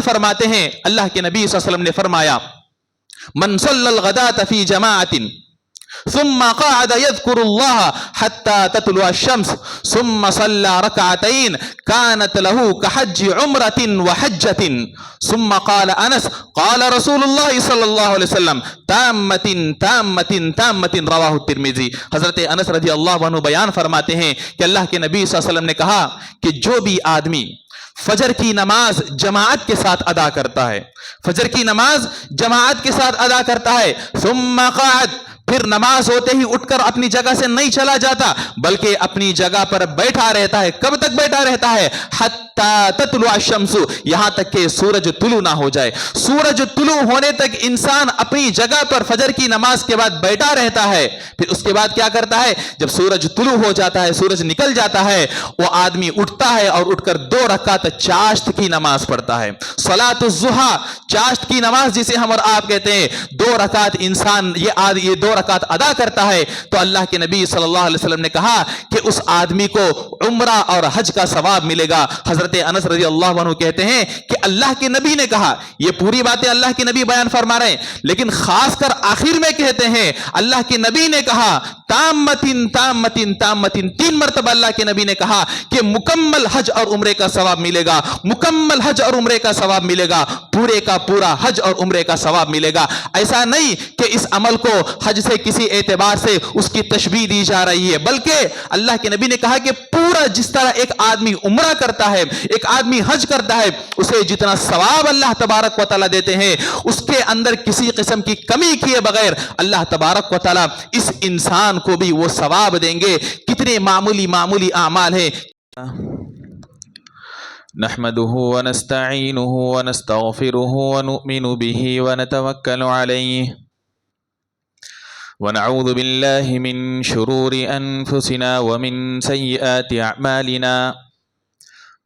فرماتے ہیں اللہ کے نبی صلی اللہ علیہ وسلم نے فرمایا من صلی الغداۃ فی جماعت ثم قعد يذكر الله حتى تطلع الشمس ثم صلى ركعتين كانت له كحج عمرة وحجة ثم قال انس قال رسول الله صلى الله عليه وسلم تامة تامة تامة رواه الترمذی۔ حضرت انس رضی اللہ عنہ بیان فرماتے ہیں کہ اللہ کے نبی صلی اللہ علیہ وسلم نے کہا کہ جو بھی آدمی فجر کی نماز جماعت کے ساتھ ادا کرتا ہے، فجر کی نماز جماعت کے ساتھ ادا کرتا ہے، ثم قعد، پھر نماز ہوتے ہی اٹھ کر اپنی جگہ سے نہیں چلا جاتا بلکہ اپنی جگہ پر بیٹھا رہتا ہے، کب تک بیٹھا رہتا ہے؟ حتی تطلع الشمس، یہاں تک کہ سورج طلوع نہ ہو جائے۔ سورج طلوع ہونے تک انسان اپنی جگہ پر فجر کی نماز کے بعد بیٹھا رہتا ہے، پھر اس کے بعد کیا کرتا ہے؟ جب سورج طلوع ہو جاتا ہے، سورج نکل جاتا ہے، وہ آدمی اٹھتا ہے اور اٹھ کر 2 رکعت چاشت کی نماز پڑھتا ہے، صلاۃ الضحیٰ، چاشت کی نماز جسے ہم اور آپ کہتے ہیں۔ 2 رکعت انسان یہ 2 رکعت ادا کرتا ہے تو اللہ کے نبی صلی اللہ علیہ وسلم نے کہا کہ اس آدمی کو عمرہ اور حج کا ثواب ملے گا۔ حضرت انس رضی اللہ عنہ کہتے ہیں کہ اللہ کے نبی نے کہا، یہ پوری باتیں اللہ کے نبی بیان فرما رہے ہیں لیکن خاص کر آخر میں کہتے ہیں اللہ کے نبی نے کہا تامتن تامتن تامتن، 3 مرتبہ اللہ کے نبی نے کہا کہ مکمل حج اور عمرے کا ثواب ملے گا، مکمل حج اور عمرے کا ثواب ملے گا، پورے کا پورا حج اور عمرے کا ثواب ملے گا۔ ایسا نہیں کہ اس عمل کو حج سے کسی اعتبار سے اس کی تشبیہ دی جا رہی ہے، بلکہ اللہ کے نبی نے کہا کہ پورا جس طرح ایک آدمی عمرہ کرتا ہے، ایک آدمی حج کرتا ہے، اسے جتنا ثواب اللہ تبارک و تعالیٰ دیتے ہیں اس کے اندر کسی قسم کی کمی کیے بغیر اللہ تبارک و تعالیٰ اس انسان کو بھی وہ ثواب دیں گے۔ کتنے معمولی معمولی اعمال ہیں۔ نحمده ونستعينه ونستغفره ونؤمن به ونتوكل عليه ونعوذ بالله من شرور أنفسنا ومن سيئات أعمالنا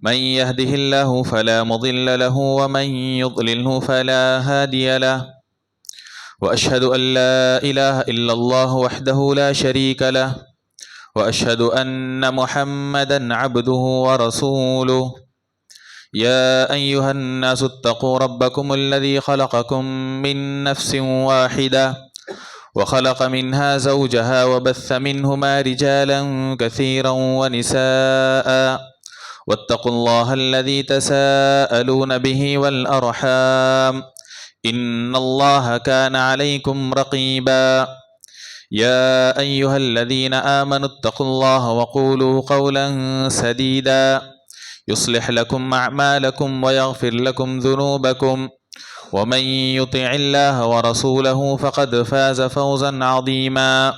من يهده الله فلا مضل له ومن يضلله فلا هادي له وأشهد أن لا إله إلا الله وحده لا شريك له وأشهد أن محمدا عبده ورسوله يا أيها الناس اتقوا ربكم الذي خلقكم من نفس واحدة وخلق منها زوجها وبث منهما رجالا كثيرا ونساء واتقوا الله الذي تساءلون به والأرحام إن الله كان عليكم رقيبا يا أيها الذين آمنوا اتقوا الله وقولوا قولا سديدا يصلح لكم أعمالكم ويغفر لكم ذنوبكم ومن يطع الله ورسوله فقد فاز فوزا عظيما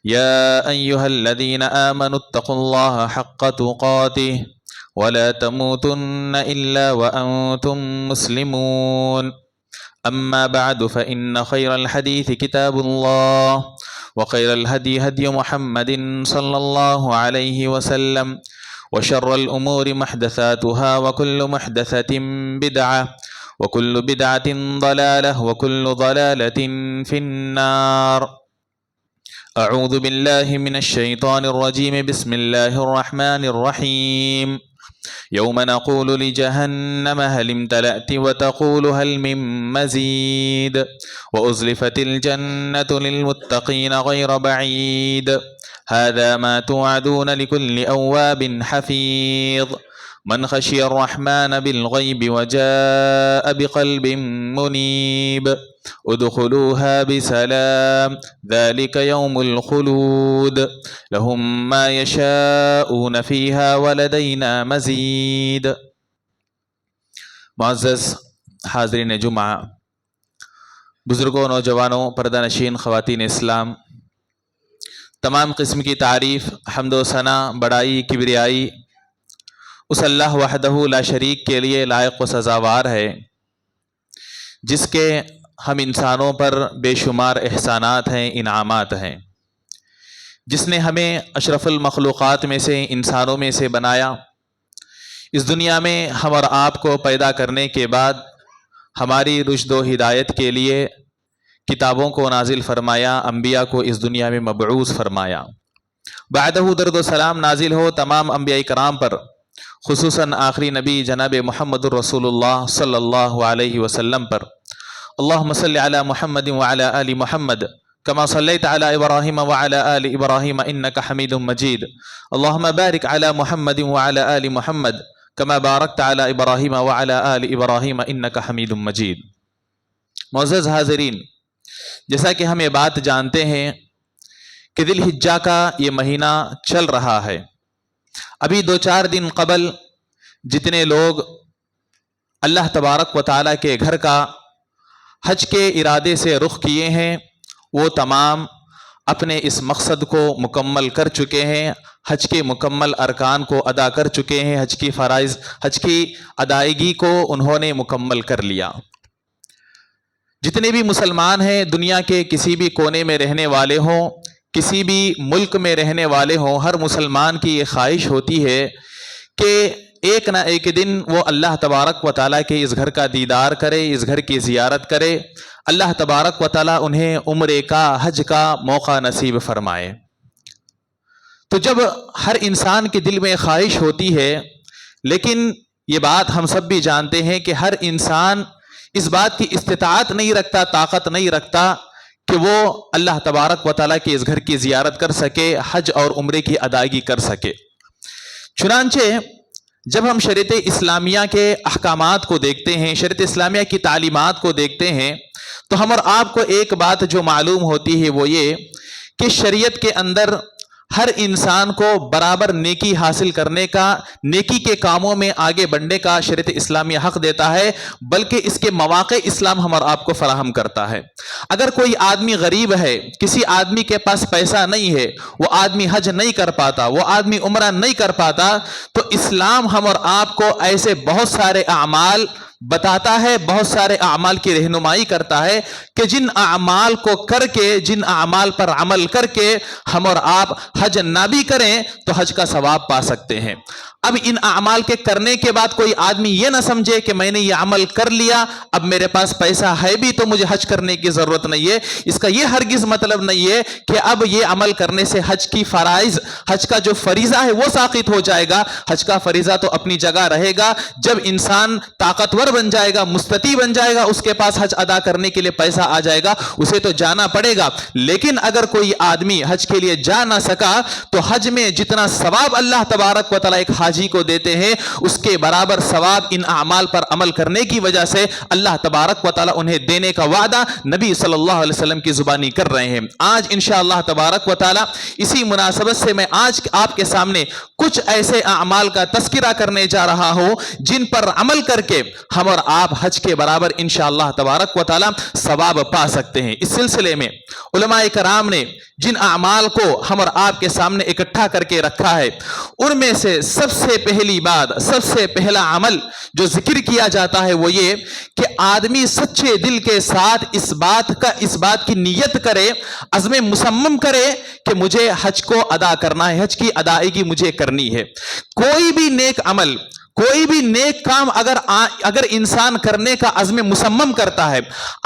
يا أيها الذين آمنوا اتقوا الله حق تقاته ولا تموتن إلا وأنتم مسلمون أما بعد فإن خير الحديث كتاب الله وخير الهدي هدي محمد صلى الله عليه وسلم وشر الأمور محدثاتها وكل محدثة بدعة وكل بدعة ضلالة وكل ضلالة في النار أعوذ بالله من الشيطان الرجيم بسم الله الرحمن الرحيم يوم نقول لجهنم هل امتلأت وتقول هل من مزيد وأزلفت الجنة للمتقين غير بعيد هذا ما توعدون لكل أواب حفيظ من خشي الرحمن بالغيب وجاء بقلب منيب ادخلوها بسلام ذلك يوم الخلود لهم ما يشاءون فيها ولدينا مزيد۔ معزز حاضرین جمعہ، بزرگوں، نوجوانوں، پردہ نشین خواتین اسلام، تمام قسم کی تعریف، حمد و ثنا، بڑائی، کبریائی اس اللہ وحدہ لا شریک کے لیے لائق و سزاوار ہے جس کے ہم انسانوں پر بے شمار احسانات ہیں، انعامات ہیں، جس نے ہمیں اشرف المخلوقات میں سے، انسانوں میں سے بنایا، اس دنیا میں ہم اور آپ کو پیدا کرنے کے بعد ہماری رشد و ہدایت کے لیے کتابوں کو نازل فرمایا، انبیاء کو اس دنیا میں مبعوث فرمایا۔ بعدہ درد و سلام نازل ہو تمام انبیاء کرام پر، خصوصاً آخری نبی جناب محمد الرسول اللہ صلی اللہ علیہ وسلم پر۔ اللہم صلی علی محمد وعلی آل محمد کما صلیت علی ابراہیم وعلی آل ابراہیم انکا حمید مجید۔ اللہم بارک علی محمد وعلی آل محمد کما بارکت علی ابراہیم وعلی آل ابراہیم انکا حمید مجید۔ معزز حاضرین، جیسا کہ ہم یہ بات جانتے ہیں کہ ذی الحجہ کا یہ مہینہ چل رہا ہے۔ ابھی 2-4 دن قبل جتنے لوگ اللہ تبارک و تعالیٰ کے گھر کا حج کے ارادے سے رخ کیے ہیں، وہ تمام اپنے اس مقصد کو مکمل کر چکے ہیں، حج کے مکمل ارکان کو ادا کر چکے ہیں، حج کی فرائض، حج کی ادائیگی کو انہوں نے مکمل کر لیا۔ جتنے بھی مسلمان ہیں، دنیا کے کسی بھی کونے میں رہنے والے ہوں، کسی بھی ملک میں رہنے والے ہوں، ہر مسلمان کی یہ خواہش ہوتی ہے کہ ایک نہ ایک دن وہ اللہ تبارک و تعالیٰ کے اس گھر کا دیدار کرے، اس گھر کی زیارت کرے، اللہ تبارک و تعالیٰ انہیں عمرے کا، حج کا موقع نصیب فرمائے۔ تو جب ہر انسان کے دل میں خواہش ہوتی ہے، لیکن یہ بات ہم سب بھی جانتے ہیں کہ ہر انسان اس بات کی استطاعت نہیں رکھتا، طاقت نہیں رکھتا کہ وہ اللہ تبارک و تعالیٰ کے اس گھر کی زیارت کر سکے، حج اور عمرے کی ادائیگی کر سکے۔ چنانچہ جب ہم شریعت اسلامیہ کے احکامات کو دیکھتے ہیں، شریعت اسلامیہ کی تعلیمات کو دیکھتے ہیں، تو ہم اور آپ کو ایک بات جو معلوم ہوتی ہے وہ یہ کہ شریعت کے اندر ہر انسان کو برابر نیکی حاصل کرنے کا، نیکی کے کاموں میں آگے بڑھنے کا شریعت اسلامیہ حق دیتا ہے، بلکہ اس کے مواقع اسلام ہم اور آپ کو فراہم کرتا ہے۔ اگر کوئی آدمی غریب ہے، کسی آدمی کے پاس پیسہ نہیں ہے، وہ آدمی حج نہیں کر پاتا، وہ آدمی عمرہ نہیں کر پاتا، تو اسلام ہم اور آپ کو ایسے بہت سارے اعمال بتاتا ہے، بہت سارے اعمال کی رہنمائی کرتا ہے کہ جن اعمال کو کر کے، جن اعمال پر عمل کر کے ہم اور آپ حج نہ بھی کریں تو حج کا ثواب پا سکتے ہیں۔ اب ان اعمال کے کرنے کے بعد کوئی آدمی یہ نہ سمجھے کہ میں نے یہ عمل کر لیا، اب میرے پاس پیسہ ہے بھی تو مجھے حج کرنے کی ضرورت نہیں ہے۔ اس کا یہ ہرگز مطلب نہیں ہے کہ اب یہ عمل کرنے سے حج کی فرائض، حج کا جو فریضہ ہے وہ ساقط ہو جائے گا۔ حج کا فریضہ تو اپنی جگہ رہے گا۔ جب انسان طاقتور بن جائے گا، مستطیع بن جائے گا، اس کے پاس حج ادا کرنے کے لیے پیسہ آ جائے گا، اسے تو جانا پڑے گا۔ لیکن اگر کوئی آدمی حج کے لیے جا نہ سکا تو حج میں جتنا ثواب اللہ تبارک و تعالیٰ ایک حاجی کو دیتے ہیں، اس کے برابر ثواب ان اعمال پر عمل کرنے کی وجہ سے اللہ تبارک و تعالیٰ انہیں دینے کا وعدہ نبی صلی اللہ علیہ وسلم کی زبانی کر رہے ہیں۔ آج انشاءاللہ تبارک و تعالیٰ اسی مناسبت سے میں آج آپ کے سامنے کچھ ایسے اعمال کا تذکرہ کرنے جا رہا ہوں جن پر عمل کر کے ہم اور آپ حج کے برابر انشاءاللہ تبارک و تعالیٰ ثواب پا سکتے ہیں۔ اس سلسلے میں علماء کرام نے جن اعمال کو ہم اور آپ کے سامنے اکٹھا کر کے رکھا ہے، ان میں سے سب سے پہلی بات، سب سے پہلا عمل جو ذکر کیا جاتا ہے وہ یہ کہ آدمی سچے دل کے ساتھ اس بات کی نیت کرے، عزم مصمم کرے کہ مجھے حج کو ادا کرنا ہے، حج کی ادائیگی مجھے کرنی ہے۔ کوئی بھی نیک عمل، کوئی بھی نیک کام اگر انسان کرنے کا عزم مصمم کرتا ہے،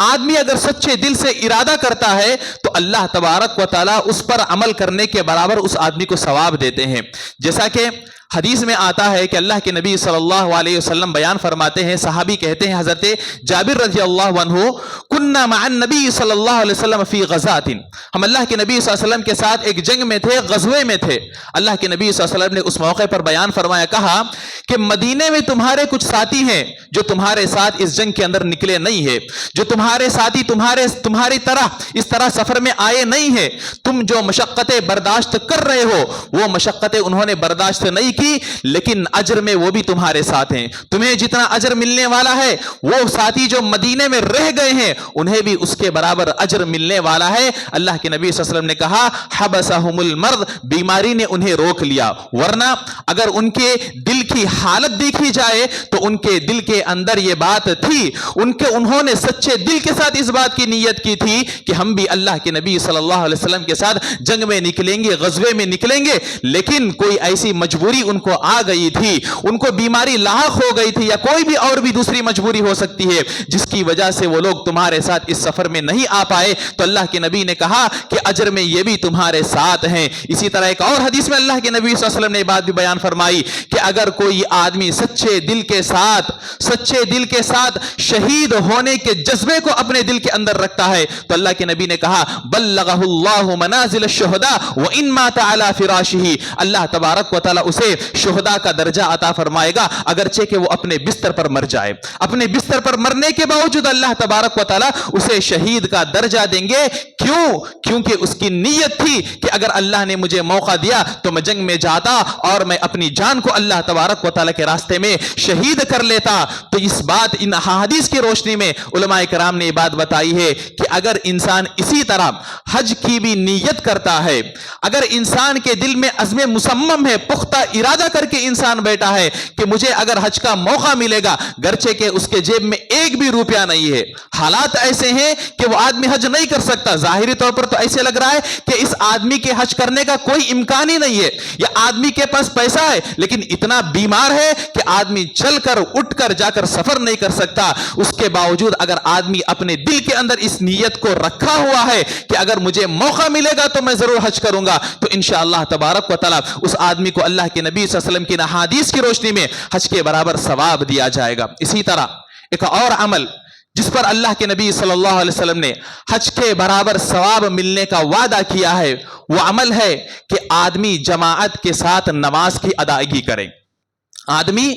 آدمی اگر سچے دل سے ارادہ کرتا ہے تو اللہ تبارک و تعالیٰ اس پر عمل کرنے کے برابر اس آدمی کو ثواب دیتے ہیں۔ جیسا کہ حدیث میں آتا ہے کہ اللہ کے نبی صلی اللہ علیہ وسلم بیان فرماتے ہیں، صحابی کہتے ہیں حضرت جابر رضی اللہ عنہ، کننا مع النبی صلی اللہ علیہ وسلم فی غزات، ہم اللہ کے نبی صلی اللہ علیہ وسلم کے ساتھ ایک جنگ میں تھے، غزوے میں تھے۔ اللہ کے نبی صلی اللہ علیہ وسلم نے اس موقع پر بیان فرمایا، کہا کہ مدینے میں تمہارے کچھ ساتھی ہیں جو تمہارے ساتھ اس جنگ کے اندر نکلے نہیں ہے، جو تمہارے ساتھی تمہاری طرح اس طرح سفر میں آئے نہیں ہیں، تم جو مشقتیں برداشت کر رہے ہو وہ مشقتیں انہوں نے برداشت نہیں کی، لیکن اجر میں وہ بھی تمہارے ساتھ ہیں، تمہیں جتنا اجر ملنے والا ہے وہ ساتھی جو مدینے میں رہ گئے ہیں انہیں بھی اس کے برابر اجر ملنے والا ہے۔ اللہ کے نبی صلی اللہ علیہ وسلم نے کہا حبسہم المرض، بیماری نے انہیں روک لیا، ورنہ اگر ان کے دل کی حالت دیکھی جائے تو ان کے دل کے اندر یہ بات تھی، انہوں نے سچے دل کے ساتھ اس بات کی نیت کی تھی کہ ہم بھی اللہ کے نبی صلی اللہ علیہ وسلم کے ساتھ جنگ میں نکلیں گے، غزوے میں نکلیں گے، لیکن کوئی ایسی مجبوری ان کو آ گئی تھی، ان کو بیماری لاحق ہو گئی تھی، یا کوئی بھی اور بھی دوسری مجبوری ہو سکتی ہے جس کی وجہ سے وہ لوگ تمہارے ساتھ اس سفر میں نہیں آ پائے، تو اللہ کے نبی نے کہا کہ اجر میں یہ بھی تمہارے ساتھ ہیں۔ اسی طرح ایک اور حدیث میں اللہ کے نبی صلی اللہ علیہ وسلم نے یہ بات بھی بیان فرمائی کہ اگر کوئی آدمی سچے دل کے ساتھ شہید ہونے کے جذبے کو اپنے دل کے اندر رکھتا ہے تو اللہ کے نبی نے کہا بلغہ اللہ منازل الشہداء وان مات علی فراشہ، اللہ تبارک و تعالی اسے شہداء کا درجہ عطا فرمائے گا اگرچہ کہ وہ اپنے بستر پر مر جائے، اپنے بستر پر مرنے کے باوجود اللہ تبارک و تعالی اسے شہید کا درجہ دیں گے۔ کیوں؟ کیونکہ اس کی نیت تھی کہ اگر اللہ نے مجھے موقع دیا تو میں جنگ میں جاتا اور میں اپنی جان کو اللہ تبارک و تعالی کے راستے میں شہید کر لیتا۔ تو اس بات، ان احادیث کی روشنی میں علماء کرام نے یہ بات بتائی ہے کہ اگر انسان اسی طرح حج کی بھی نیت کرتا ہے، اگر انسان کے دل میں عزم مصمم ہے، پختہ ارادہ کر کے انسان بیٹھا ہے کہ مجھے اگر حج کا موقع ملے گا، گرچہ کہ اس کے جیب میں ایک بھی روپیہ نہیں ہے، حالات ایسے ہیں کہ وہ آدمی حج نہیں کر سکتا، ظاہری طور پر تو ایسے لگ رہا ہے کہ اس آدمی کے حج کرنے کا کوئی امکان ہی نہیں ہے، یا آدمی کے پاس پیسہ ہے لیکن اتنا بیمار ہے کہ آدمی چل کر اٹھ کر جا کر سفر نہیں کر سکتا، اس کے باوجود اگر آدمی اپنے دل کے اندر اس نیت کو رکھا ہوا ہے کہ اگر مجھے موقع ملے گا تو میں ضرور حج کروں گا، تو انشاءاللہ تبارک و تعالی اس آدمی کو اللہ کے نبی صلی اللہ علیہ وسلم کی احادیث کی روشنی میں حج کے برابر ثواب دیا جائے گا۔ اسی طرح ایک اور عمل جس پر اللہ کے نبی صلی اللہ علیہ وسلم نے حج کے برابر ثواب ملنے کا وعدہ کیا ہے، وہ عمل ہے کہ آدمی جماعت کے ساتھ نماز کی ادائیگی کرے۔ آدمی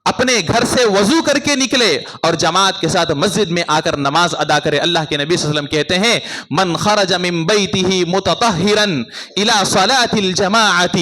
اپنے گھر سے وضو کر کے نکلے اور جماعت کے ساتھ مسجد میں آ کر نماز ادا کرے۔ اللہ کے نبی صلی اللہ علیہ وسلم کہتے ہیں من خرج من بیتہ متطہرا الی صلاۃ الجماعۃ،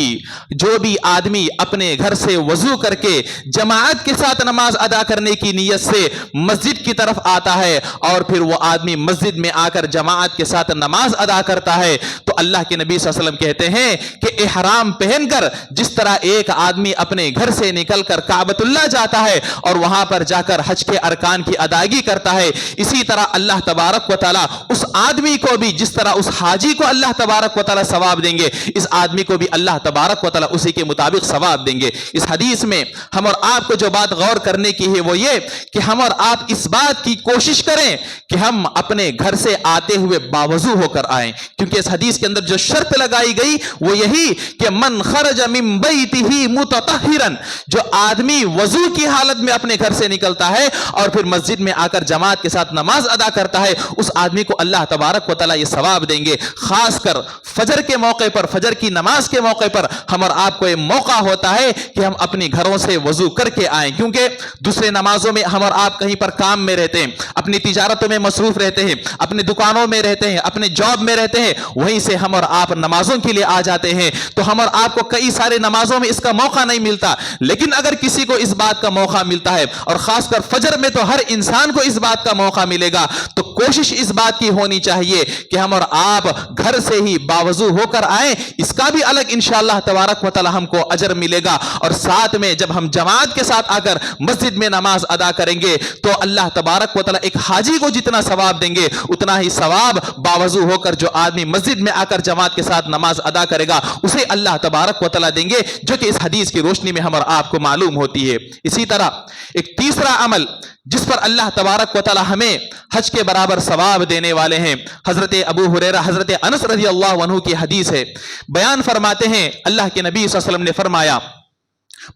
جو بھی آدمی اپنے گھر سے وضو کر کے جماعت کے ساتھ نماز ادا کرنے کی نیت سے مسجد کی طرف آتا ہے اور پھر وہ آدمی مسجد میں آ کر جماعت کے ساتھ نماز ادا کرتا ہے، تو اللہ کے نبی صلی اللہ علیہ وسلم کہتے ہیں کہ احرام پہن کر جس طرح ایک آدمی اپنے گھر سے نکل کر کعبۃ اللہ جاتا ہے اور وہاں پر جا کر حج کے ارکان کی ادائیگی کرتا ہے، اسی طرح اللہ تبارک و تعالی اس آدمی کو بھی، جس طرح اس حاجی کو اللہ تبارک و تعالی ثواب دیں گے، اس آدمی کو بھی اللہ تبارک و تعالی اسی کے مطابق ثواب دیں گے۔ اس حدیث میں ہم اور آپ کو جو بات غور کرنے کی ہے وہ یہ کہ ہم اور آپ اس بات کی کوشش کریں کہ ہم اپنے گھر سے آتے ہوئے باوضو ہو کر آئیں، کیونکہ اس حدیث کے اندر جو شرط لگائی گئی وہ یہی کہ من خرج من بیتہ متطہرا، جو آدمی وضو کی حالت میں اپنے گھر سے نکلتا ہے اور پھر مسجد میں آ کر جماعت کے ساتھ نماز ادا کرتا ہے، اس آدمی کو اللہ تبارک و تعالی یہ ثواب دیں گے۔ خاص کر فجر کے موقع پر، فجر کی نماز کے موقع پر ہم اور آپ کو یہ موقع ہوتا ہے کہ ہم اپنے گھروں سے وضو کر کے آئیں، کیونکہ دوسرے نمازوں میں ہم اور آپ کہیں پر کام میں رہتے ہیں، اپنی تجارتوں میں مصروف رہتے ہیں، اپنے دکانوں میں رہتے ہیں، اپنے جاب میں رہتے ہیں، وہیں سے ہم اور آپ نمازوں کے لیے آ جاتے ہیں، تو ہم اور آپ کو کئی سارے نمازوں میں اس کا موقع نہیں ملتا، لیکن اگر کسی کو اس بات کا موقع ملتا ہے اور خاص کر فجر میں تو ہر انسان کو اس بات کا موقع ملے گا، تو کوشش اس بات کی ہونی چاہیے کہ ہم اور آپ گھر سے ہی باوضو ہو کر آئیں، اس کا بھی الگ انشاءاللہ تبارک و تعالی ہم کو اجر ملے گا، اور ساتھ میں جب ہم جماعت کے ساتھ آ کر مسجد میں نماز ادا کریں گے تو اللہ تبارک و تعالی ایک حاجی کو جتنا ثواب دیں گے اتنا ہی ثواب باوضو ہو کر جو آدمی مسجد میں آ کر جماعت کے ساتھ نماز ادا کرے گا اسے اللہ تبارک و تعالی دیں گے، جو کہ اس حدیث کی روشنی میں ہم اور آپ کو معلوم ہوتی ہے۔ اسی طرح ایک تیسرا عمل جس پر اللہ تبارک و تعالی ہمیں حج کے برابر ثواب دینے والے ہیں، حضرت ابو ہریرہ، حضرت انس رضی اللہ عنہ کی حدیث ہے، بیان فرماتے ہیں اللہ کے نبی صلی اللہ علیہ وسلم نے فرمایا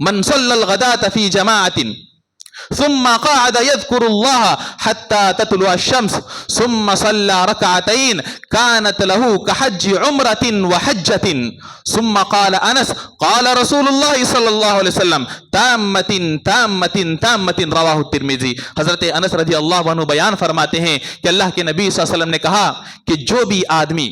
من صلی الغداة فی جماعت ثم قعد يذكر الله حتى تطلع الشمس ثم صلى ركعتين كانت له كحج عمرة وحجة ثم قال انس قال رسول الله صلى الله عليه وسلم تامة تامة تامة رواہ الترمذی۔ حضرت انس رضی اللہ عنہ بیان فرماتے ہیں کہ اللہ کے نبی صلی اللہ علیہ وسلم نے کہا کہ جو بھی آدمی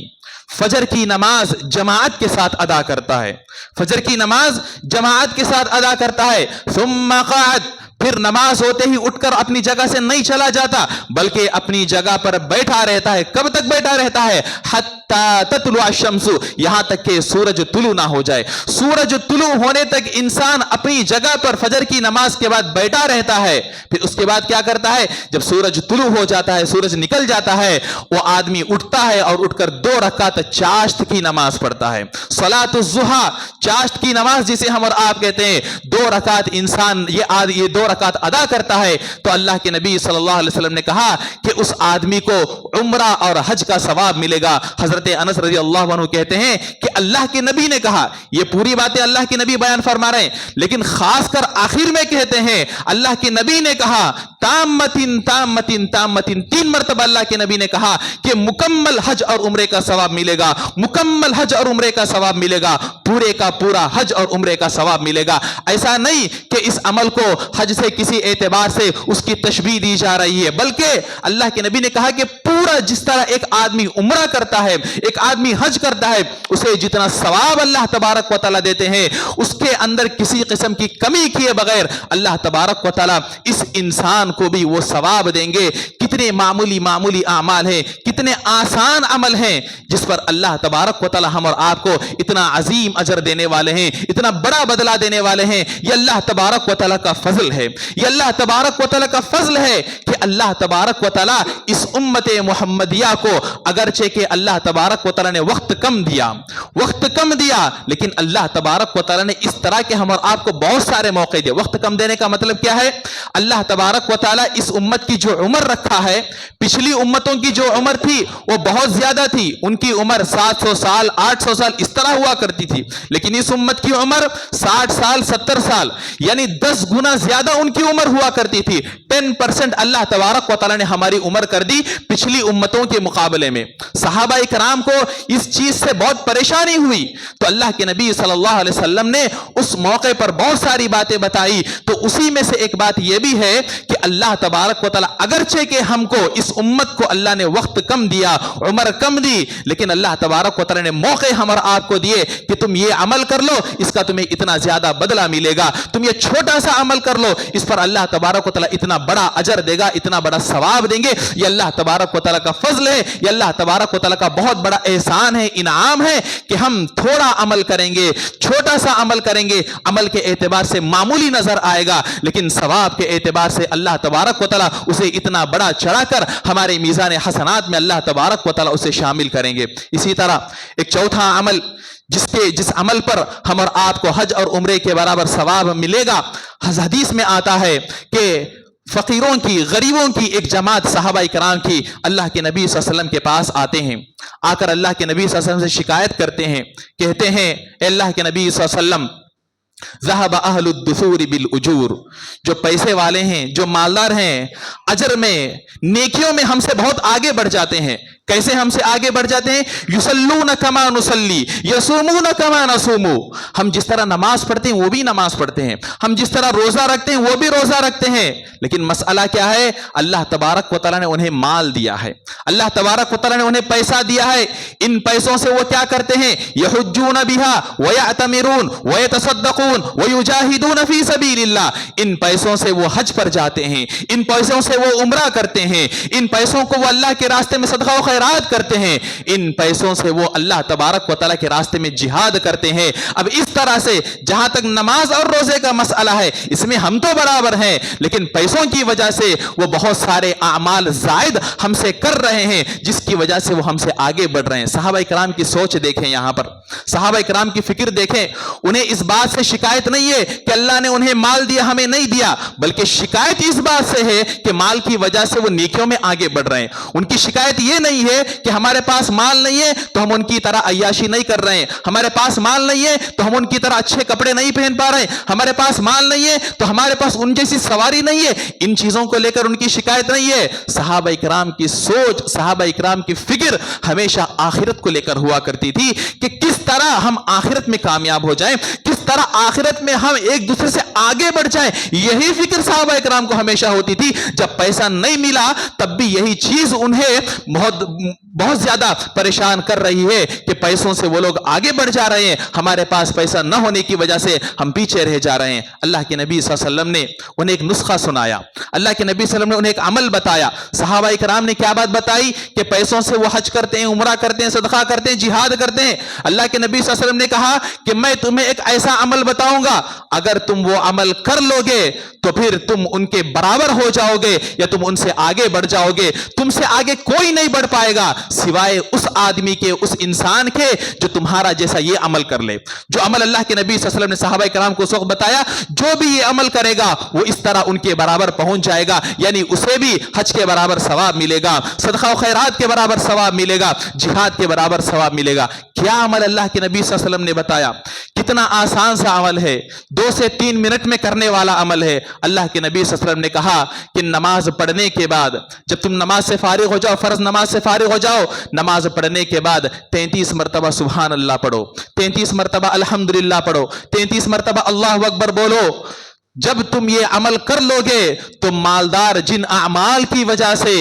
فجر کی نماز جماعت کے ساتھ ادا کرتا ہے، فجر کی نماز جماعت کے ساتھ ادا کرتا ہے، ثم قعد، پھر نماز ہوتے ہی اٹھ کر اپنی جگہ سے نہیں چلا جاتا بلکہ اپنی جگہ پر بیٹھا رہتا ہے، کب تک بیٹھا رہتا ہے؟ حتی تطلع الشمس، یہاں تک کہ سورج طلوع نہ ہو جائے، سورج طلوع ہونے تک انسان اپنی جگہ پر فجر کی نماز کے بعد بیٹھا رہتا ہے، پھر اس کے بعد کیا کرتا ہے؟ جب سورج طلوع ہو جاتا ہے، سورج نکل جاتا ہے، وہ آدمی اٹھتا ہے اور اٹھ کر 2 رکعت چاشت کی نماز پڑھتا ہے، صلاۃ الضحیٰ، چاشت کی نماز جسے ہم اور آپ کہتے ہیں، 2 رکعت انسان یہ 2 رکعت ادا کرتا ہے تو اللہ کے نبی صلی اللہ علیہ وسلم نے کہا کہ اس آدمی کو عمرہ اور حج کا ثواب ملے گا۔ حضرت انس رضی اللہ عنہ کہتے ہیں کہ اللہ کے نبی نے کہا، یہ پوری باتیں اللہ کے نبی بیان فرما رہے ہیں، لیکن خاص کر آخر میں کہتے ہیں اللہ کے نبی نے کہا تامتن تامتن تامتن، 3 مرتبہ اللہ کے نبی نے کہا کہ مکمل حج اور عمرے کا ثواب ملے گا، مکمل حج اور عمرے کا ثواب ملے گا، پورے کا پورا حج اور عمرے کا ثواب ملے گا۔ ایسا نہیں کہ اس عمل کو حج سے کسی اعتبار سے اس کی تشبیہ دی جا رہی ہے، بلکہ اللہ کے نبی نے کہا کہ پورا جس طرح ایک آدمی عمرہ کرتا ہے، ایک آدمی حج کرتا ہے، اسے جتنا ثواب اللہ تبارک و تعالیٰ دیتے ہیں اس کے اندر کسی قسم کی کمی کیے بغیر اللہ تبارک و تعالیٰ اس انسان کو بھی وہ ثواب دیں گے۔ کتنے معمولی اعمال ہیں، کتنے آسان عمل ہیں جس پر اللہ تبارک و تعالیٰ ہم اور آپ کو اتنا عظیم اجر دینے والے ہیں، اتنا بڑا بدلہ دینے والے ہیں۔ یہ اللہ تبارک و تعالیٰ کا فضل ہے، یہ اللہ تبارک و تعالیٰ کا فضل ہے کہ اللہ تبارک و تعالیٰ اس امت محمدیہ کو، اگرچہ کہ اللہ تبارک و تعالیٰ نے وقت کم دیا لیکن اللہ تبارک و تعالیٰ نے اس طرح کے ہم اور آپ کو بہت سارے موقع دیے۔ وقت کم دینے کا مطلب کیا ہے؟ اللہ تبارک و تعالیٰ اس امت کی جو عمر رکھا ہے، پچھلی امتوں کی جو عمر تھی وہ بہت زیادہ تھی، ان کی عمر 700 سال 800 سال اس طرح ہوا کرتی تھی، لیکن اس امت کی عمر 60 سال 70 سال یعنی 10 گنا زیادہ ان کی عمر ہوا کرتی تھی۔ 10% اللہ تبارک و تعالیٰ نے ہماری عمر کر دی پچھلی امتوں کے مقابلے میں۔ صحابہ کرام کو اس چیز سے بہت پریشانی ہوئی تو اللہ کے نبی صلی اللہ علیہ وسلم نے اس موقع پر بہت ساری باتیں بتائی، تو اسی میں سے ایک بات یہ بھی ہے کہ اللہ تبارک و تعالیٰ اگرچہ کہ ہم کو اس امت کو اللہ نے وقت کم دیا، عمر کم دی، لیکن اللہ تبارک و تعالیٰ نے موقع ہم اور آپ کو دیے کہ تم یہ عمل کر لو، اس کا تمہیں اتنا زیادہ بدلہ ملے گا، تم یہ چھوٹا سا عمل کر لو، اس پر اللہ تبارک و تعالیٰ اتنا بڑا اجر دے گا، اتنا بڑا ثواب دیں گے۔ یہ اللہ تبارک و تعالیٰ کا فضل ہے، یہ اللہ تبارک و تعالیٰ کا بہت بڑا احسان ہے، انعام ہے کہ ہم تھوڑا عمل کریں گے، چھوٹا سا عمل کریں گے، عمل کے اعتبار سے معمولی نظر آئے گا لیکن ثواب کے اعتبار سے اللہ تبارک و تعالیٰ اسے اتنا بڑا چڑھا کر ہمارے میزان حسنات میں اللہ تبارک و تعالیٰ اسے شامل کریں گے۔ اسی طرح ایک چوتھا عمل جس عمل پر ہم اور آپ کو حج اور عمرے کے برابر ثواب ملے گا، حدیث میں آتا ہے کہ فقیروں کی، غریبوں کی ایک جماعت صحابہ کرام کی اللہ کے نبی صلی اللہ علیہ وسلم کے پاس آتے ہیں، آ کر اللہ کے نبی صلی اللہ علیہ وسلم سے شکایت کرتے ہیں، کہتے ہیں اے اللہ کے نبی صلی اللہ علیہ وسلم ذہب اہل الدثور بالاجور، جو پیسے والے ہیں، جو مالدار ہیں، اجر میں، نیکیوں میں ہم سے بہت آگے بڑھ جاتے ہیں۔ کیسے ہم سے آگے بڑھ جاتے ہیں؟ یصلون کما نصلی یصومون کما نصوم، ہم جس طرح نماز پڑھتے ہیں وہ بھی نماز پڑھتے ہیں، ہم جس طرح روزہ رکھتے ہیں وہ بھی روزہ رکھتے ہیں، لیکن مسئلہ کیا ہے؟ اللہ تبارک و تعالیٰ نے انہیں مال دیا ہے، اللہ تبارک و تعالیٰ نے انہیں پیسہ دیا ہے، ان پیسوں سے وہ کیا کرتے ہیں؟ یحجون بہا ویعتمرون ویتصدقون ویجاہدون فی سبیل اللہ، ان پیسوں سے وہ حج پر جاتے ہیں، ان پیسوں سے وہ عمرہ کرتے ہیں، ان پیسوں کو وہ اللہ کے راستے میں صدقہ و خیرات کرتے ہیں، ان پیسوں سے وہ اللہ تبارک و تعالیٰ کے راستے میں جہاد کرتے ہیں۔ اب اس طرح سے جہاں تک نماز اور روزے کا مسئلہ ہے اس میں ہم تو برابر ہیں، لیکن پیسوں کی وجہ سے وہ بہت سارے اعمال زائد ہم سے کر رہے ہیں جس کی وجہ سے وہ ہم سے آگے بڑھ رہے ہیں۔ صحابہ کرام کی سوچ دیکھیں، یہاں پر صحابہ کرام کی فکر دیکھیں، انہیں اس بات سے شکایت نہیں ہے کہ اللہ نے انہیں مال دیا ہمیں نہیں دیا، بلکہ شکایت اس بات سے ہے کہ مال کی وجہ سے وہ نیکیوں میں آگے بڑھ رہے ہیں۔ ان کی شکایت یہ نہیں ہے کہ ہمارے پاس مال نہیں ہے تو ہم ان کی طرح عیاشی نہیں کر رہے ہیں، ہمارے پاس مال نہیں ہے تو ہم ان کی طرح اچھے کپڑے نہیں پہن پا رہے ہیں، ہمارے پاس مال نہیں ہے تو ہمارے پاس ان جیسی سواری نہیں ہے، ان چیزوں کو لے کر ان کی شکایت نہیں ہے۔ صحابہ اکرام کی سوچ، صحابہ اکرام کی فکر ہمیشہ آخرت کو لے کر ہوا کرتی تھی کہ کس طرح ہم آخرت میں کامیاب ہو جائیں، کس طرح آخرت میں ہم ایک دوسرے سے آگے بڑھ جائیں۔ یہی فکر صحابہ اکرام کو ہمیشہ ہوتی تھی۔ جب پیسہ نہیں ملا تب بھی یہی چیز انہیں بہت زیادہ پریشان کر رہی ہے کہ پیسوں سے وہ لوگ آگے بڑھ جا رہے ہیں، ہمارے پاس پیسہ نہ ہونے کی وجہ سے ہم پیچھے رہ جا رہے ہیں۔ اللہ کے نبی صلی اللہ علیہ وسلم نے انہیں ایک نسخہ سنایا، اللہ کے نبی صلی اللہ علیہ وسلم نے انہیں ایک عمل بتایا۔ صحابہ کرام نے کیا بات بتائی کہ پیسوں سے وہ حج کرتے ہیں، عمرہ کرتے ہیں، صدقہ کرتے ہیں، جہاد کرتے ہیں۔ اللہ کے نبی صلی اللہ علیہ وسلم نے کہا کہ میں تمہیں ایک ایسا عمل بتاؤں گا، اگر تم وہ عمل کر لو گے تو پھر تم ان کے برابر ہو جاؤ گے یا تم ان سے آگے بڑھ جاؤ گے، تم سے آگے کوئی نہیں بڑھ پائے گا۔ سوائے اس آدمی کے, اس انسان کے جو تمہارا جیسا یہ عمل کر لے. جو عمل اللہ کے نبی صلی اللہ علیہ وسلم نے صحابہ کرام کو اس وقت بتایا, جو بھی یہ عمل کرے گا وہ اس طرح ان کے برابر پہنچ جائے گا, یعنی اسے بھی حج کے برابر ثواب ملے گا, صدقہ و خیرات کے برابر ثواب ملے گا, جہاد کے برابر ثواب ملے گا. کیا عمل اللہ کے نبی صلی اللہ علیہ وسلم نے بتایا, کتنا آسان سا عمل ہے, 2 سے 3 منٹ میں کرنے والا عمل ہے. اللہ کے نبی صلی اللہ علیہ وسلم نے کہا کہ نماز پڑھنے کے بعد, جب تم نماز سے فارغ ہو جاؤ, فرض نماز سے فارغ ہو جاؤ, نماز پڑھنے کے بعد 33 مرتبہ سبحان اللہ پڑھو, 33 مرتبہ الحمدللہ پڑھو, 33 مرتبہ اللہ اکبر بولو. جب تم یہ عمل کر لو گے تو مالدار جن اعمال کی وجہ سے,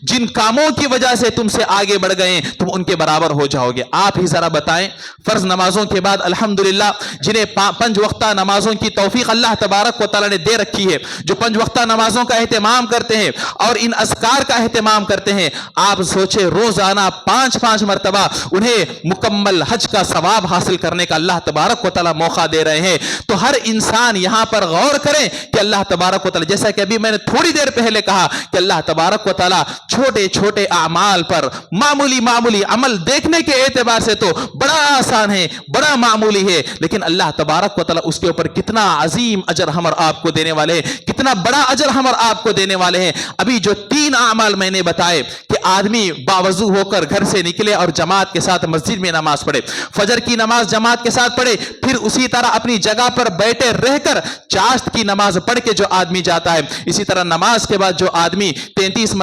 جن کاموں کی وجہ سے تم سے آگے بڑھ گئے, تم ان کے برابر ہو جاؤ گے. آپ ہی ذرا بتائیں, فرض نمازوں کے بعد الحمدللہ جنہیں 5 وقتہ نمازوں کی توفیق اللہ تبارک و تعالی نے دے رکھی ہے, جو 5 وقتہ نمازوں کا اہتمام کرتے ہیں اور ان اذکار کا اہتمام کرتے ہیں, آپ سوچے روزانہ 5 مرتبہ انہیں مکمل حج کا ثواب حاصل کرنے کا اللہ تبارک و تعالی موقع دے رہے ہیں. تو ہر انسان یہاں پر غور کریں کہ اللہ تبارک و تعالی, جیسا کہ ابھی میں نے تھوڑی دیر پہلے کہا کہ اللہ تبارک و تعالی چھوٹے چھوٹے اعمال پر, معمولی عمل دیکھنے کے اعتبار سے تو بڑا آسان ہے, بڑا معمولی ہے, لیکن اللہ تبارک و تعالی اس کے اوپر کتنا عظیم اجر ہم اور آپ کو دینے والے ہیں, کتنا بڑا اجر ہم اور آپ کو دینے والے ہیں. ابھی جو 3 اعمال میں نے بتائے کہ آدمی باوضو ہو کر گھر سے نکلے اور جماعت کے ساتھ مسجد میں نماز پڑھے, فجر کی نماز جماعت کے ساتھ پڑھے, پھر اسی طرح اپنی جگہ پر بیٹھے رہ کر چاشت کی نماز پڑھ کے جو آدمی جاتا ہے, اسی طرح نماز کے بعد جو آدمی 33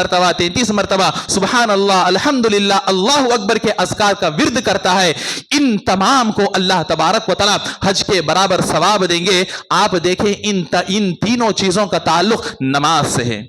مرتبہ سبحان اللہ, الحمدللہ, اللہ اکبر کے اذکار کا ورد کرتا ہے, ان تمام کو اللہ تبارک و تعالی حج کے برابر ثواب دیں گے. آپ دیکھیں ان تینوں چیزوں کا تعلق نماز سے ہے,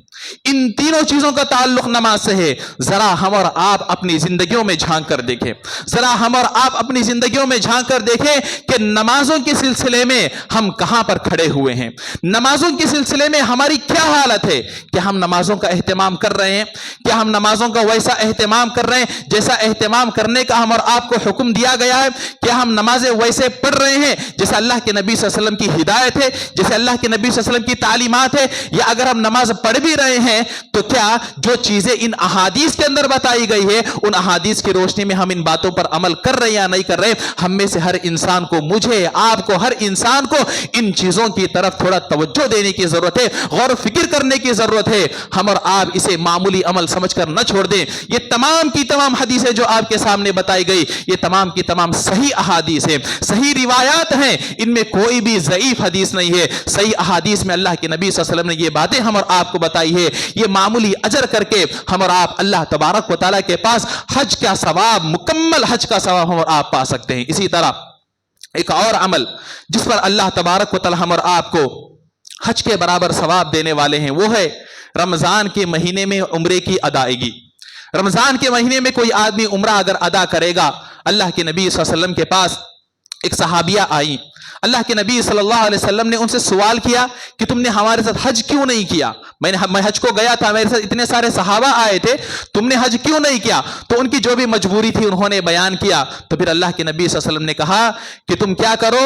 ان تینوں چیزوں کا تعلق نماز سے ہے. ذرا ہم اور آپ اپنی زندگیوں میں جھانک کر دیکھیں, ذرا ہم اور آپ اپنی زندگیوں میں جھانک کر دیکھیں کہ نمازوں کے سلسلے میں ہم کہاں پر کھڑے ہوئے ہیں, نمازوں کے سلسلے میں ہماری کیا حالت ہے. کہ ہم نمازوں کا اہتمام کر رہے ہیں, کیا ہم نمازوں کا ویسا اہتمام کر رہے ہیں جیسا اہتمام کرنے کا ہم اور آپ کو حکم دیا گیا ہے, کیا ہم نمازیں ویسے پڑھ رہے ہیں جیسے اللہ کے نبی صلی اللہ علیہ وسلم کی ہدایت ہے, جیسے اللہ کے نبی صلی اللہ علیہ وسلم کی تعلیمات ہے, یا اگر ہم نماز پڑھ بھی رہے ہیں تو کیا جو چیزیں ان احادیث کے اندر بتائی گئی ہے ان احادیث کی روشنی میں ہم ان باتوں پر عمل کر رہے ہیں یا نہیں کر رہے. ہم میں سے ہر انسان کو, مجھے, آپ کو, ہر انسان کو ان چیزوں کی طرف تھوڑا توجہ دینے کی ضرورت ہے, غور و فکر کرنے کی ضرورت ہے. ہم اور آپ اسے معمولی عمل سمجھ کر نہ چھوڑ دیں. یہ تمام کی تمام حدیثیں جو آپ کے سامنے بتائی گئی, یہ تمام کی تمام صحیح احادیث ہیں, صحیح روایات ہیں, ان میں کوئی بھی ضعیف حدیث نہیں ہے. صحیح احادیث میں اللہ کے نبی صلی اللہ علیہ وسلم نے یہ باتیں ہم اور آپ کو بتائی ہے. یہ معمولی اجر کر کے ہم اور آپ اللہ تبارک و تعالیٰ کے پاس حج کا ثواب, مکمل حج کا ثواب ہم اور آپ پا سکتے ہیں. اسی طرح ایک اور عمل جس پر اللہ تبارک و تعالیٰ ہم اور آپ کو حج کے برابر ثواب دینے والے ہیں, وہ ہے رمضان کے مہینے میں عمرے کی ادائیگی. رمضان کے مہینے میں کوئی آدمی عمرہ اگر ادا کرے گا, اللہ کے نبی صلی اللہ علیہ وسلم کے پاس ایک صحابیہ آئی, اللہ کے نبی صلی اللہ علیہ وسلم نے ان سے سوال کیا کہ تم نے ہمارے ساتھ حج کیوں نہیں کیا, میں حج کو گیا تھا, میرے ساتھ اتنے سارے صحابہ آئے تھے, تم نے حج کیوں نہیں کیا. تو ان کی جو بھی مجبوری تھی انہوں نے بیان کیا. تو پھر اللہ کے نبی صلی اللہ علیہ وسلم نے کہا کہ تم کیا کرو,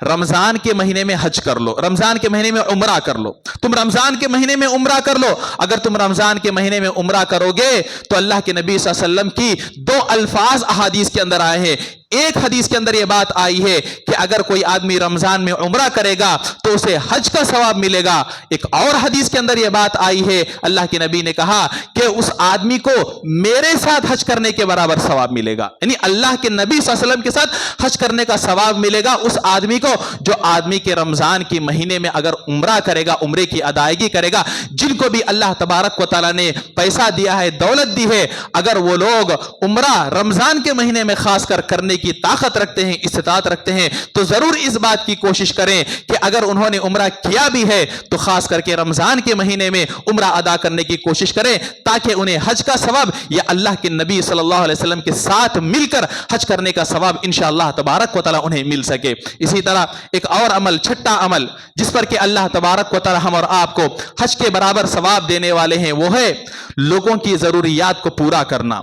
رمضان کے مہینے میں حج کر لو, رمضان کے مہینے میں عمرہ کر لو. تم رمضان کے مہینے میں عمرہ کر لو. اگر تم رمضان کے مہینے میں عمرہ کرو گے تو اللہ کے نبی صلی اللہ علیہ وسلم کی 2 الفاظ احادیث کے اندر آئے ہیں. ایک حدیث کے اندر یہ بات آئی ہے کہ اگر کوئی آدمی رمضان میں عمرہ کرے گا تو اسے حج کا ثواب ملے گا. ایک اور حدیث کے اندر یہ بات آئی ہے, اللہ کے نبی نے کہا کہ اس آدمی کو میرے ساتھ حج کرنے کے برابر ثواب ملے گا. یعنی اللہ کے نبی صلی اللہ علیہ وسلم کے ساتھ حج کرنے کا ثواب ملے گا اس آدمی کو جو آدمی کے رمضان کے مہینے میں اگر عمرہ کرے گا, عمرے کی ادائیگی کرے گا. جن کو بھی اللہ تبارک و تعالیٰ نے پیسہ دیا ہے, دولت دی ہے, اگر وہ لوگ عمرہ رمضان کے مہینے میں خاص کر کرنے کی طاقت رکھتے ہیں, استطاعت رکھتے ہیں, تو ضرور اس بات کی کوشش کریں کہ اگر انہوں نے عمرہ کیا بھی ہے تو خاص کر کے رمضان کے مہینے میں عمرہ ادا کرنے کی کوشش کریں تاکہ انہیں حج کا ثواب یا اللہ کے نبی صلی اللہ علیہ وسلم کے ساتھ مل کر حج کرنے کا ثواب انشاءاللہ تبارک و تعالی انہیں مل سکے. اسی طرح ایک اور عمل, چھٹا عمل جس پر کہ اللہ تبارک و تعالی ہم اور آپ کو حج کے برابر ثواب دینے والے ہیں, وہ ہے لوگوں کی ضروریات کو پورا کرنا.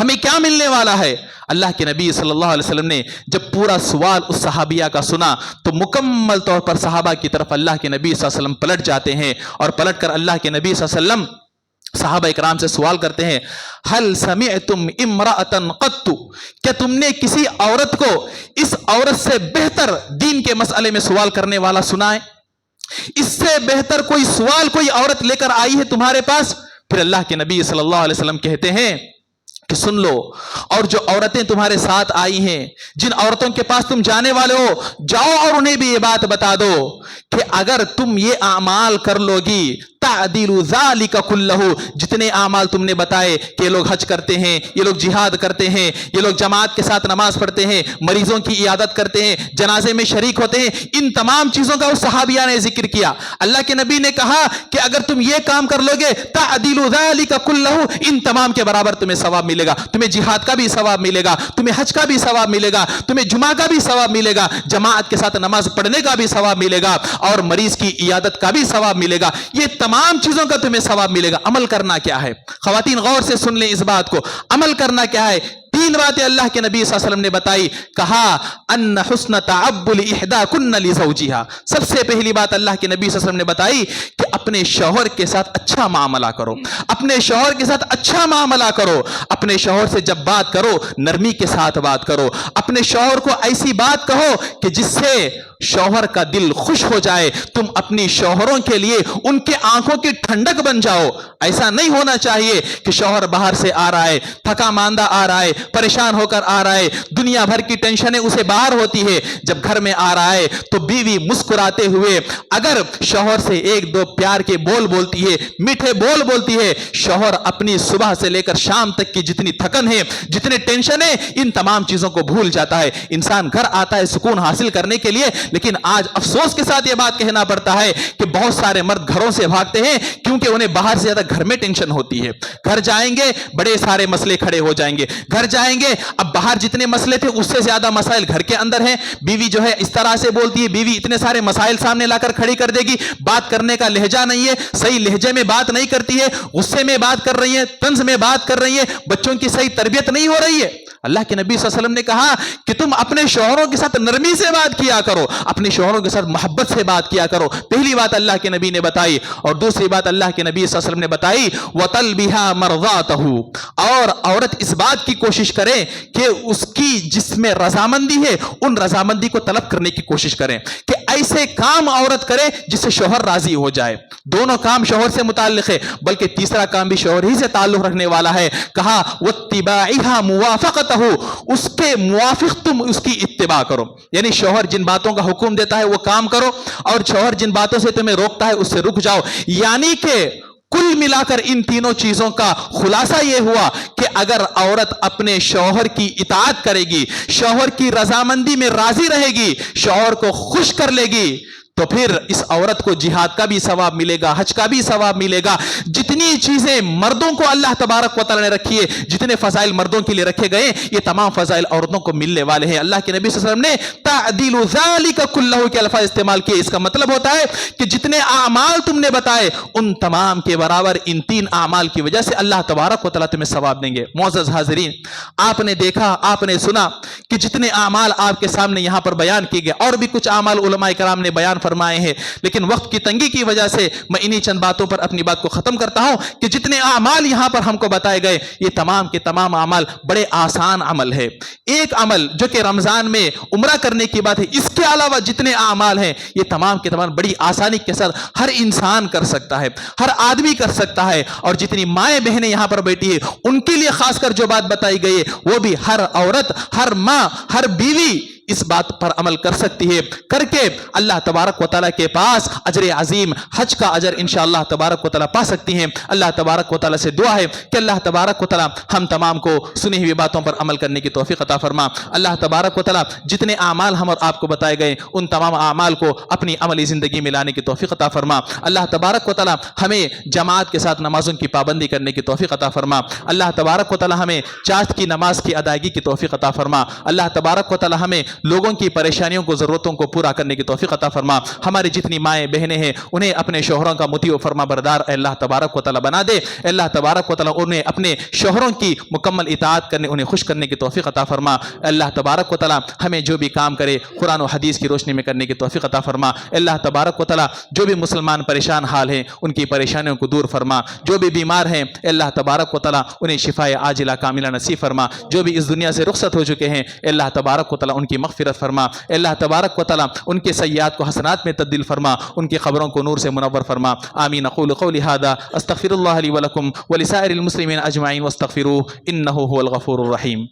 ہمیں کیا ملنے والا ہے؟ اللہ کے نبی صلی اللہ علیہ وسلم نے جب پورا سوال اس صحابیہ کا سنا تو مکمل طور پر صحابہ کی طرف اللہ کے نبی صلی اللہ علیہ وسلم پلٹ جاتے ہیں، اور پلٹ کر اللہ کے نبی صلی اللہ علیہ وسلم صحابہ اکرام سے سوال کرتے ہیں، ہل سمعتم امرأۃ قط، کیا تم نے کسی عورت کو اس عورت سے بہتر دین کے مسئلے میں سوال کرنے والا سنا ہے؟ اس سے بہتر کوئی سوال کوئی عورت لے کر آئی ہے تمہارے پاس؟ پھر اللہ کے نبی صلی اللہ علیہ وسلم کہتے ہیں کہ سن لو، اور جو عورتیں تمہارے ساتھ آئی ہیں، جن عورتوں کے پاس تم جانے والے ہو، جاؤ اور انہیں بھی یہ بات بتا دو کہ اگر تم یہ اعمال کر لو گی تعدیل ذالک کلہ، جتنے اعمال تم نے بتائے کہ یہ لوگ حج کرتے ہیں، یہ لوگ جہاد کرتے ہیں، یہ لوگ جماعت کے ساتھ نماز پڑھتے ہیں، مریضوں کی عیادت کرتے ہیں، جنازے میں شریک ہوتے ہیں، ان تمام چیزوں کا اس صحابیہ نے ذکر کیا۔ اللہ کے نبی نے کہا کہ اگر تم یہ کام کر لو گے تعدیل ذالک کلہ، ان تمام کے برابر تمہیں ثواب ملے گا، تمہیں جہاد کا بھی ثواب ملے گا، تمہیں حج کا بھی ثواب ملے گا، تمہیں جمعہ کا بھی ثواب ملے گا، جماعت کے ساتھ نماز پڑھنے کا بھی ثواب ملے گا، اور مریض کی عیادت کا بھی ثواب ملے گا، یہ تمام چیزوں کا تمہیں ثواب ملے گا۔ عمل کرنا کیا ہے؟ خواتین غور سے سن لیں اس بات کو، عمل کرنا کیا ہے؟ تین باتیں اللہ کے نبی صلی اللہ علیہ وسلم نے بتائی، کہا ان حسن تعبل احداکن لزوجہا، سب سے پہلی بات اللہ کے نبی صلی اللہ علیہ وسلم نے بتائی کہ اپنے شوہر کے ساتھ اچھا معاملہ کرو، اپنے شوہر کے ساتھ اچھا معاملہ کرو، اپنے شوہر سے جب بات کرو نرمی کے ساتھ بات کرو، اپنے شوہر کو ایسی بات کہو کہ جس سے شوہر کا دل خوش ہو جائے، تم اپنی شوہروں کے لیے ان کے آنکھوں کی ٹھنڈک بن جاؤ۔ ایسا نہیں ہونا چاہیے کہ شوہر باہر سے آ رہا ہے، تھکا ماندہ آ رہا ہے، پریشان ہو کر آ رہا ہے، دنیا بھر کی ٹینشنیں اسے باہر ہوتی ہے، جب گھر میں آ رہا ہے تو بیوی مسکراتے ہوئے اگر شوہر سے ایک دو پیار کے بول بولتی ہے، میٹھے بول بولتی ہے، شوہر اپنی صبح سے لے کر شام تک کی جتنی تھکن ہے، جتنے ٹینشن ہے، ان تمام چیزوں کو بھول جاتا ہے۔ انسان گھر آتا ہے سکون حاصل کرنے کے لیے، لیکن آج افسوس کے ساتھ یہ بات کہنا پڑتا ہے کہ بہت سارے مرد گھروں سے بھاگتے ہیں کیونکہ انہیں باہر سے زیادہ گھر میں ٹینشن ہوتی ہے۔ گھر جائیں گے بڑے سارے مسئلے کھڑے ہو جائیں گے، گھر جائیں گے اب باہر جتنے مسئلے تھے اس سے زیادہ مسائل گھر کے اندر ہیں، بیوی جو ہے اس طرح سے بولتی ہے، بیوی اتنے سارے مسائل سامنے لا کر کھڑی کر دے گی، بات کرنے کا لہجہ نہیں ہے، صحیح لہجے میں بات نہیں کرتی ہے، غصے میں بات کر رہی ہے، طنز میں بات کر رہی ہے، بچوں کی صحیح تربیت نہیں ہو رہی ہے۔ اللہ کے نبی صلی اللہ علیہ وسلم نے کہا کہ تم اپنے شوہروں کے ساتھ نرمی سے بات کیا کرو، اپنے شوہروں کے ساتھ محبت سے بات کیا کرو۔ پہلی بات اللہ کے نبی نے بتائی، اور دوسری بات اللہ کے نبی صلی اللہ علیہ وسلم نے بتائی وَطَلْبِهَا مَرْضَاتَهُ، اور عورت اس بات کی کوشش کرے کہ اس کی جس میں رضامندی ہے ان رضامندی کو طلب کرنے کی کوشش کریں، کہ ایسے کام عورت کرے جس سے شوہر راضی ہو جائے۔ دونوں کام شوہر سے متعلق ہے، بلکہ تیسرا کام بھی شوہر ہی سے تعلق رکھنے والا ہے۔ کہا وَاتِّبَاعِهَا مُوَافَقَتَهُ، اس کے موافق تم اس کی اتباع کرو، یعنی شوہر جن باتوں کا حکم دیتا ہے وہ کام کرو، اور شوہر جن باتوں سے تمہیں روکتا ہے اس سے رک جاؤ۔ یعنی کہ کل ملا کر ان تینوں چیزوں کا خلاصہ یہ ہوا کہ اگر عورت اپنے شوہر کی اطاعت کرے گی، شوہر کی رضامندی میں راضی رہے گی، شوہر کو خوش کر لے گی، تو پھر اس عورت کو جہاد کا بھی ثواب ملے گا، حج کا بھی ثواب ملے گا۔ جتنی چیزیں مردوں کو اللہ تبارک و تعالی نے رکھی ہے، جتنے فضائل مردوں کے لیے رکھے گئے، یہ تمام فضائل عورتوں کو ملنے والے ہیں۔ اللہ کے نبی صلی اللہ علیہ وسلم نے تعدیل ذالک کلہ کے الفاظ استعمال کیے، اس کا مطلب ہوتا ہے کہ جتنے اعمال تم نے بتائے ان تمام کے برابر ان تین اعمال کی وجہ سے اللہ تبارک و تعالی تمہیں ثواب دیں گے۔ معزز حاضرین، آپ نے دیکھا، آپ نے سنا کہ جتنے اعمال آپ کے سامنے یہاں پر بیان کیے گئے، اور بھی کچھ اعمال علماء کرام نے بیان فرمائے ہیں، لیکن وقت کی تنگی کی وجہ سے میں انہی چند باتوں پر اپنی بات کو ختم کرتا ہوں کہ جتنے اعمال یہاں پر ہم کو بتائے گئے یہ تمام کے تمام اعمال بڑے آسان عمل ہے۔ ایک عمل جو کہ رمضان میں عمرہ کرنے کی بات ہے، اس کے علاوہ جتنے اعمال ہیں یہ تمام کے تمام بڑی آسانی کے ساتھ ہر انسان کر سکتا ہے، ہر آدمی کر سکتا ہے، اور جتنی مائیں بہنیں یہاں پر بیٹھی ہے ان کے لیے خاص کر جو بات بتائی گئی ہے وہ بھی ہر عورت، ہر ماں، ہر بیوی اس بات پر عمل کر سکتی ہے، کر کے اللہ تبارک و تعالیٰ کے پاس اجر عظیم حج کا اجر انشاءاللہ تبارک و تعالیٰ پا سکتی ہیں۔ اللہ تبارک و تعالیٰ سے دعا ہے کہ اللہ تبارک و تعالیٰ ہم تمام کو سنی ہوئی باتوں پر عمل کرنے کی توفیق عطا فرما۔ اللہ تبارک و تعالیٰ جتنے اعمال ہم اور آپ کو بتائے گئے ان تمام اعمال کو اپنی عملی زندگی میں لانے کی توفیق عطا فرما۔ اللہ تبارک و تعالیٰ ہمیں جماعت کے ساتھ نمازوں کی پابندی کرنے کی توفیق عطا فرما۔ اللہ تبارک و تعالیٰ ہمیں چاشت کی نماز کی ادائیگی کی توفیق عطا فرما۔ اللہ تبارک و تعالیٰ ہمیں لوگوں کی پریشانیوں کو ضرورتوں کو پورا کرنے کی توفیق عطا فرما. ہماری جتنی مائیں بہنیں ہیں انہیں اپنے شوہروں کا مطیع و فرما بردار اے اللہ تبارک و تعالی بنا دے. اے اللہ تبارک و تعالی انہیں اپنے شوہروں کی مکمل اطاعت کرنے انہیں خوش کرنے کی توفیق عطا فرما. اے اللہ تبارک و تعالی ہمیں جو بھی کام کرے قرآن و حدیث کی روشنی میں کرنے کی توفیق عطا فرما. اے اللہ تبارک و تعالی جو بھی مسلمان پریشان حال ہیں ان کی پریشانیوں کو دور فرما. جو بھی بیمار ہیں اے اللہ تبارک و تعالی انہیں شفائے عاجلہ کاملہ نصیب فرما. جو بھی اس دنیا سے رخصت ہو چکے ہیں اے اللہ تبارک و تعالی ان کی مغفرت فرما. اے اللہ تبارک و تعالی ان کے سیئات کو حسنات میں تبدیل فرما. ان کی قبروں کو نور سے منور فرما. آمین. اقول قولی هذا استغفر اللہ لی ولکم ولسائر المسلمین اجمعین واستغفروہ انہ هو الغفور الرحیم.